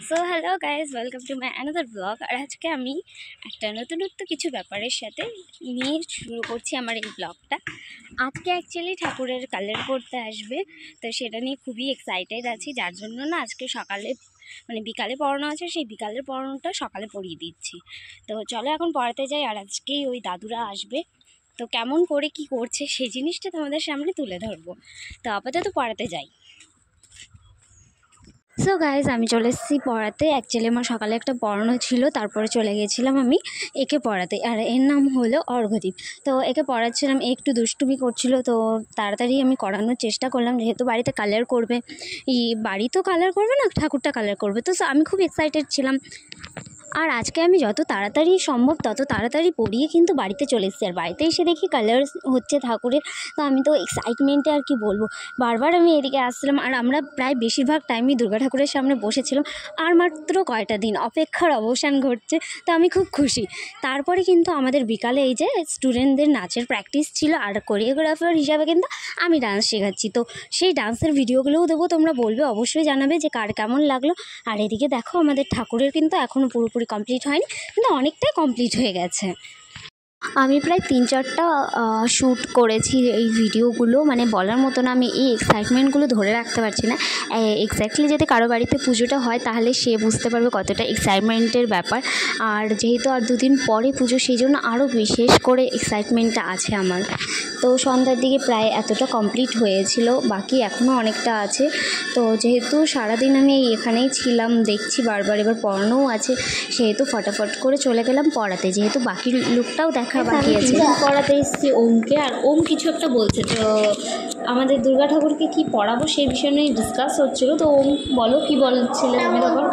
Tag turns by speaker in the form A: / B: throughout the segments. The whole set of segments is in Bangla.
A: So hello guys, welcome to my another blog. আর আজকে আমি একটা নতুনত্ব কিছু ব্যাপারের সাথে নিয়ে শুরু করছি আমার এই ব্লগটা। আজকে অ্যাকচুয়ালি ঠাকুরের কালার করতে আসবে, তো সেটা নিয়ে খুবই এক্সাইটেড আছি। যার জন্য না আজকে সকালে বিকালে পড়ানো আছে, সেই বিকালের পড়ানোটা সকালে পড়িয়ে দিচ্ছি। তো চলো এখন পড়াতে যাই। আর আজকেই ওই দাদুরা আসবে, তো কেমন করে কি করছে সেই জিনিসটা তোমাদের সামনে তুলে ধরবো। তো আপাতত পড়াতে যাই। সো গাইজ, আমি চলে এসেছি পড়াতে। অ্যাকচুয়ালি আমার সকালে একটা পড়ানো ছিল, তারপরে চলে গেছিলাম আমি একে পড়াতে। আর এর নাম হলো অর্ঘদীপ। তো একে পড়াচ্ছিলাম, একটু দুষ্টুমি করছিল, তো তাড়াতাড়ি আমি করানোর চেষ্টা করলাম, যেহেতু বাড়িতে কালার করবে। বাড়ি তো কালার করবে না, ঠাকুরটা কালার করবে, তো আমি খুব এক্সাইটেড ছিলাম। আর আজকে আমি যত তাড়াতাড়ি সম্ভব তত তাড়াতাড়ি পড়িয়ে কিন্তু বাড়িতে চলে এসেছি। আর বাড়িতে এসে দেখি কালার হচ্ছে ঠাকুরের, তো আমি তো এক্সাইটমেন্টে আর কি বলবো, বারবার আমি এদিকে আসছিলাম। আর আমরা প্রায় বেশিরভাগ টাইমই দুর্গা ঠাকুরের সামনে বসেছিলাম। আর মাত্র কয়টা দিন অপেক্ষার অবসান ঘটছে, তো আমি খুব খুশি। তারপরে কিন্তু আমাদের বিকালে এই যে স্টুডেন্টদের নাচের প্র্যাকটিস ছিল, আর কোরিওগ্রাফার হিসাবে কিন্তু আমি ডান্স শেখাচ্ছি। তো সেই ডান্সের ভিডিওগুলোও দেবো, তোমরা বলবে, অবশ্যই জানাবে যে কার কেমন লাগলো। আর এদিকে দেখো, আমাদের ঠাকুরের কিন্তু এখনও পুরোপুরি কমপ্লিট হয়নি, কিন্তু অনেকটাই কমপ্লিট হয়ে গেছে। আমি প্রায় 3-4টা শ্যুট করেছি এই ভিডিওগুলো, বলার মতো না। আমি এই এক্সাইটমেন্টগুলো ধরে রাখতে পারছি না। এক্স্যাক্টলি যদি কারো বাড়িতে পুজোটা হয় তাহলে সে বুঝতে পারবে কতটা এক্সাইটমেন্টের ব্যাপার। আর যেহেতু আর 2 দিন পরে পুজো, সেই জন্য আরও বিশেষ করে এক্সাইটমেন্টটা আছে আমার। তো সন্ধ্যার দিকে প্রায় এতটা কমপ্লিট হয়েছিল, বাকি এখনও অনেকটা আছে। তো যেহেতু সারাদিন আমি এখানেই ছিলাম, দেখছি বারবার, এবার পড়ানোও আছে, সেহেতু ফটাফট করে চলে গেলাম পড়াতে, যেহেতু বাকি লুকটাও দেখা বাকি আছে। পড়াতে এসেছি ওমকে, আর ওম কিছু একটা বলছে। তো আমাদের দুর্গা ঠাকুরকে কি পড়াবো সেই বিষয় নিয়ে ডিসকাস হচ্ছিলো। তো ওম বলো, কি বলছিলে তুমি তখন?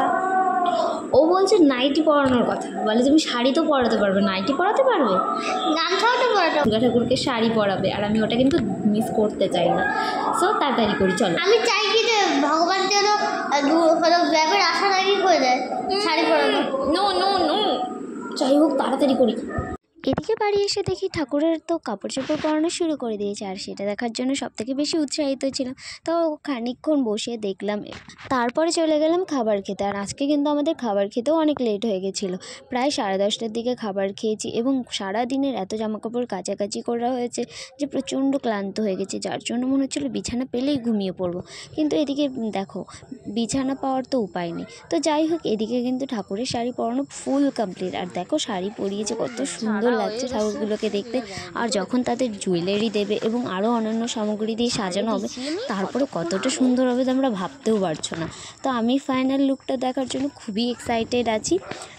A: ও বলছে নাইটি পরানোর কথা, বলে তুমি শাড়ি তো পরাতে পারবে, নাইটি পরাতে পারবে, গামছাও তো পরাতে। দুর্গা ঠাকুরকে শাড়ি পরাবে, আর আমি ওটা কিন্তু মিস করতে চাই না। সো তাড়াতাড়ি করি, চলো।
B: আমি চাই কি যে ভগবান যেন ব্যাপের আশা নাকি করে দেয় শাড়ি পরানো।
A: নো নো নো, যাই হোক তাড়াতাড়ি করি। এদিকে বাড়ি এসে দেখি ঠাকুরের তো কাপড় চোপড় পরানো শুরু করে দিয়েছে, আর সেটা দেখার জন্য সবথেকে বেশি উৎসাহিত ছিলাম। তো খানিকক্ষণ বসে দেখলাম, তারপরে চলে গেলাম খাবার খেতে। আর আজকে কিন্তু আমাদের খাবার খেতেও অনেক লেট হয়ে গেছিলো, প্রায় 10:30টার দিকে খাবার খেয়েছি। এবং সারা দিনের এত জামাকাপড় কাচাকাচি করা হয়েছে যে প্রচণ্ড ক্লান্ত হয়ে গেছে, যার জন্য মনে হচ্ছিলো বিছানা পেলেই ঘুমিয়ে পড়বো। কিন্তু এদিকে দেখো, বিছানা পাওয়ার তো উপায় নেই। তো যাই হোক, এদিকে কিন্তু ঠাকুরের শাড়ি পরানো ফুল কমপ্লিট। আর দেখো শাড়ি পরিয়েছে, কত সুন্দর লাগছে ঠাকুরগুলোকে দেখতে। আর যখন তাদের জুয়েলারি দেবে এবং আরও অন্যান্য সামগ্রী দিয়ে সাজানো হবে, তারপরে কতটা সুন্দর হবে তোমরা ভাবতেও পারছো না। তো আমি ফাইনাল লুকটা দেখার জন্য খুবই এক্সাইটেড আছি।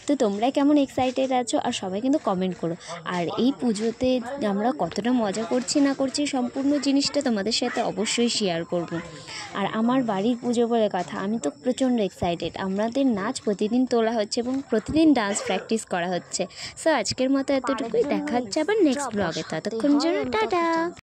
A: তো তোমরা কেমন এক্সাইটেড আছো? আর সবাই কিন্তু কমেন্ট করো। আর এই পুজোতে আমরা কতটা মজা করছি না করছি, সম্পূর্ণ জিনিসটা তোমাদের সাথে অবশ্যই শেয়ার করব। আর আমার বাড়ির পুজো বলে কথা, আমি তো প্রচণ্ড এক্সাইটেড। আমাদের নাচ প্রতিদিন তোলা হচ্ছে এবং প্রতিদিন ডান্স প্র্যাকটিস করা হচ্ছে। সো আজকের মতো এতটুকুই, দেখা হচ্ছে আবার নেক্সট ব্লগে। ততক্ষণ জন্য টাটা।